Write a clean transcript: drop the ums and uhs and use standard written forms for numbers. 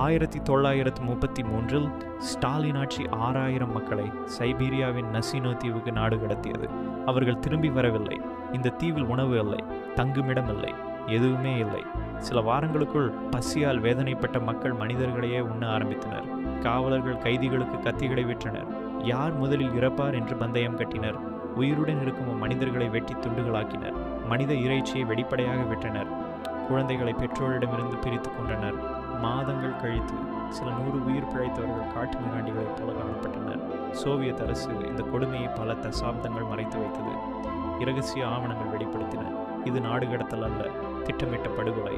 1933 ஸ்டாலின் ஆட்சி 6000 மக்களை சைபீரியாவின் நசினோ தீவுக்கு நாடு கடத்தியது. அவர்கள் திரும்பி வரவில்லை. இந்த தீவில் உணவு இல்லை, தங்குமிடம் இல்லை, எதுவுமே இல்லை. சில வாரங்களுக்குள் பசியால் வேதனைப்பட்ட மக்கள் மனிதர்களையே உண்ண ஆரம்பித்தனர். காவலர்கள் கைதிகளுக்கு கத்திகளை விற்றனர். யார் முதலில் இறப்பார் என்று பந்தயம் கட்டினர். உயிருடன் இருக்கும் மனிதர்களை வெட்டி துண்டுகளாக்கினர். மனித இறைச்சியை வெளிப்படையாக விற்றனர். குழந்தைகளை பெற்றோரிடமிருந்து பிரித்து கொண்டனர். மாதங்கள் கழித்து சில 100 உயிர் பிழைத்தவர்கள் காட்டு மிராண்டிகளைப் போல காணப்பட்டனர். சோவியத் அரசு இந்த கொடுமையை பல தசாப்தங்கள் மறைத்து வைத்தது. இரகசிய ஆவணங்கள் வெளிப்படுத்தின. இது நாடு கடத்தல் அல்ல, திட்டமிட்ட படுகொலை.